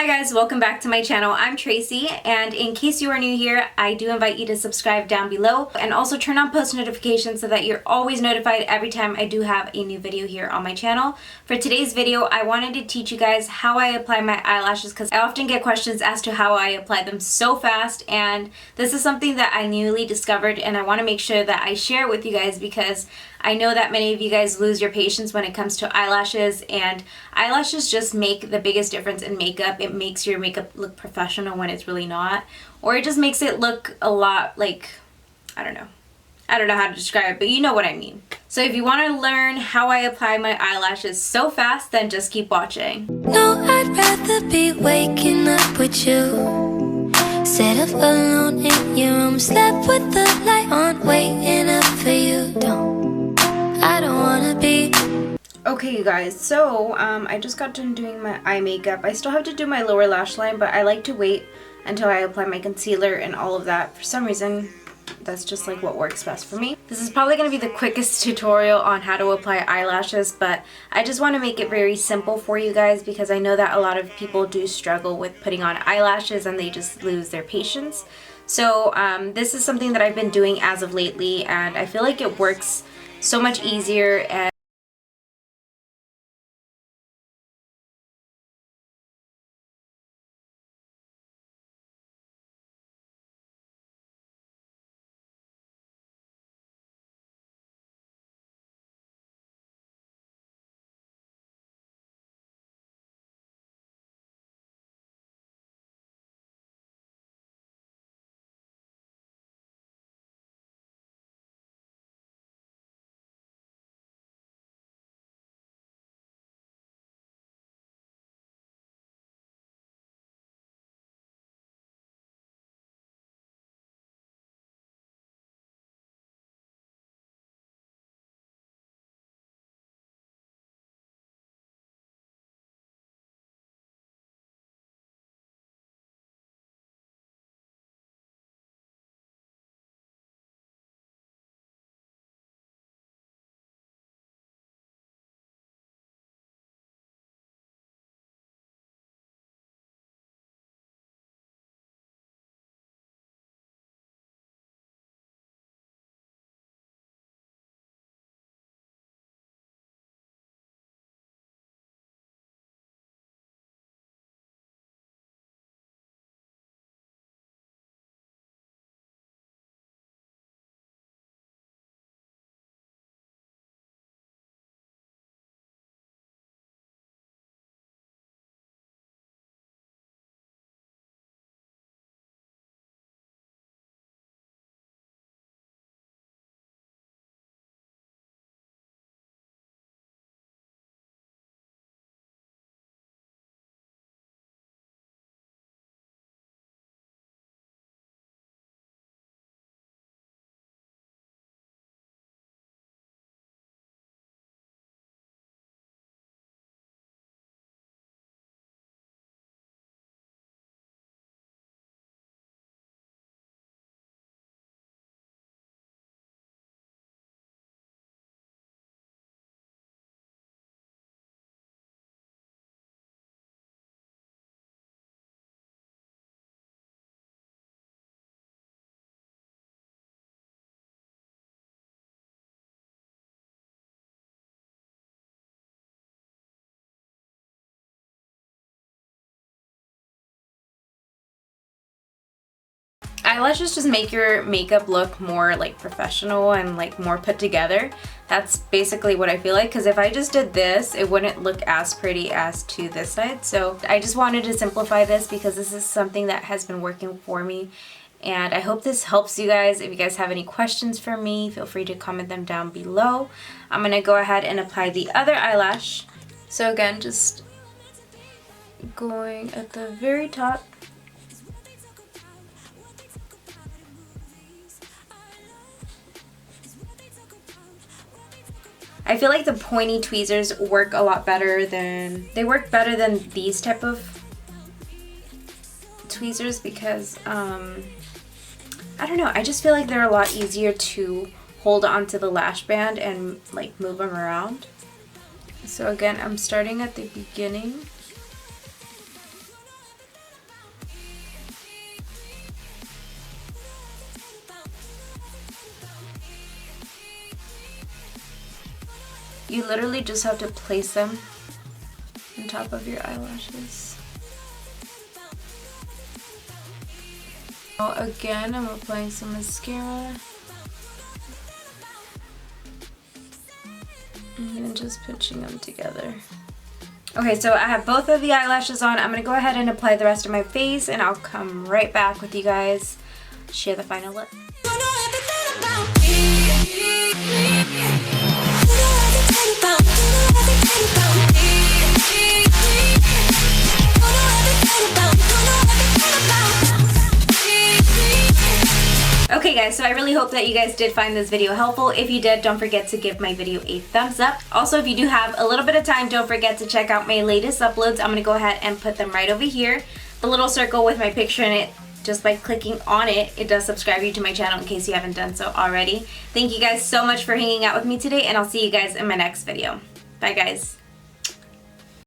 Hi guys, welcome back to my channel. I'm Tracy, and in case you are new here, I do invite you to subscribe down below and also turn on post notifications so that you're always notified every time I do have a new video here on my channel. For today's video, I wanted to teach you guys how I apply my eyelashes because I often get questions as to how I apply them so fast, and this is something that I newly discovered and I want to make sure that I share it with you guys because I know that many of you guys lose your patience when it comes to eyelashes, and eyelashes just make the biggest difference in makeup. It makes your makeup look professional when it's really not, or it just makes it look a lot like, I don't know how to describe it, but you know what I mean. So if you want to learn how I apply my eyelashes so fast, then just keep watching. No, I'd rather be waking up with you, set up alone in your room, slept with the light on, waiting up for you. I don't wanna be. Okay, you guys, so I just got done doing my eye makeup. I still have to do my lower lash line, but I like to wait until I apply my concealer and all of that. For some reason, that's just like what works best for me. This is probably going to be the quickest tutorial on how to apply eyelashes, but I just want to make it very simple for you guys because I know that a lot of people do struggle with putting on eyelashes and they just lose their patience. So this is something that I've been doing as of lately, and I feel like it works so much easier. And eyelashes just make your makeup look more like professional and like more put together. That's basically what I feel like, because if I just did this, it wouldn't look as pretty as to this side. So I just wanted to simplify this because this is something that has been working for me, and I hope this helps you guys. If you guys have any questions for me, feel free to comment them down below. I'm gonna go ahead and apply the other eyelash. So again, just going at the very top. I feel like the pointy tweezers work a lot better than, they work better than these type of tweezers because, I don't know, I just feel like they're a lot easier to hold onto the lash band and like move them around. So again, I'm starting at the beginning. You literally just have to place them on top of your eyelashes. Now again, I'm applying some mascara. And then just pinching them together. Okay, so I have both of the eyelashes on. I'm gonna go ahead and apply the rest of my face, and I'll come right back with you guys, share the final look. Okay guys, so I really hope that you guys did find this video helpful. If you did, don't forget to give my video a thumbs up. Also, if you do have a little bit of time, don't forget to check out my latest uploads. I'm gonna go ahead and put them right over here. The little circle with my picture in it, just by clicking on it, it does subscribe you to my channel in case you haven't done so already. Thank you guys so much for hanging out with me today, and I'll see you guys in my next video. Bye guys.